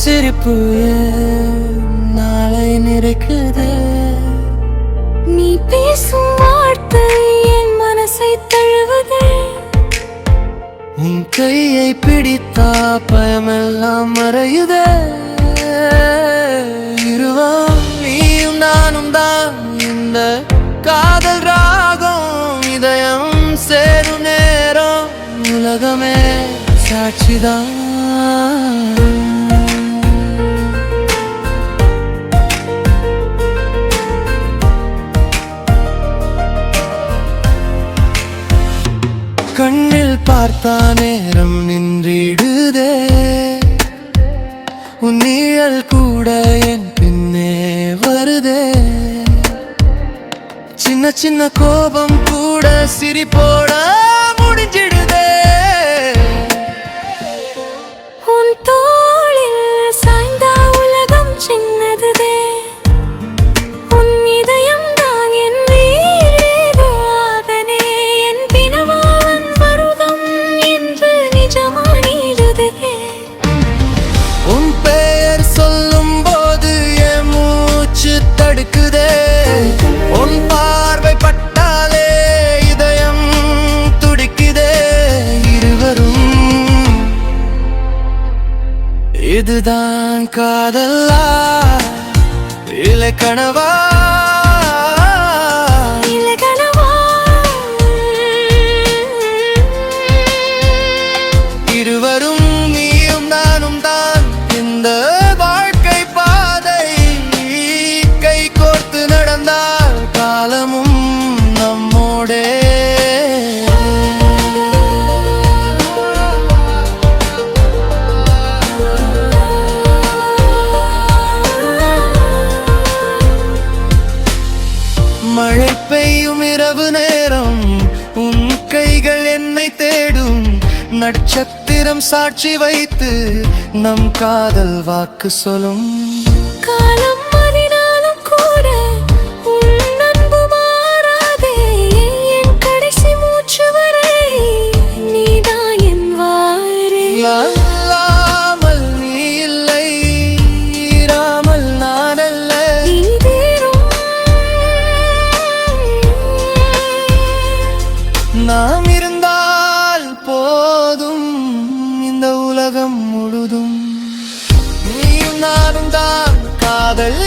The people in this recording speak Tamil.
சிரிப்பு நாளை நிறைக்குது. நீ பேசும் வார்த்தை என் மனசை தழுவுது. உன் கையை பிடித்தா பயமெல்லாம் மறையுதே. இருவம் நீயும் நானும் தான் இந்த காதல் ராகம். இதயம் சேரும் நேரம் உலகமே சாட்சிதான். கண்ணில் பார்த்தா நேரம் நின்றிடுதே. உன் நீழல் கூட என் பின்னே வருதே. சின்ன சின்ன கோபம் கூட சிரிப்போட முடிஞ்சிடுதே. உன் தோளில் சாய்ந்தா உலகம் சின்னதுதே. உன் இதயம் தான் என் வீரேதாதனே. என் பிணவான் வருடம் என்று நிஜமானிடுதே. உன் பெயர் சொல்லும் போது என் மூச்சு தடுக்குதே. உன் பார்வை பட்டாலே இதயம் துடிக்குதே. இருவரும் இதுதான் காதலா இல்லை கனவா? இருவரும் நீயும் நானும் தான் இந்த வாழ்க்கை பாதை. கை கோர்த்து நடந்தால் காலமும் நம்மோடே. மழை பெய்யும் இரவு நேரம் உன் கைகள் என்னை தேடும். நட்சத்திரம் சாட்சி வைத்து நம் காதல் வாக்கு சொல்லும். காலம் மாறினாலும் கூட உன் அன்பு மாறாதே. என் கடைசி மூச்சு வரை நீதான் என் வாரே. இல்லாமல் நீ இல்லை, இராமல் நான் அல்ல. நாம் இருந்தால் போதும் இந்த உலகம் முழுதும். நீயும் நானும் தான் காதல்.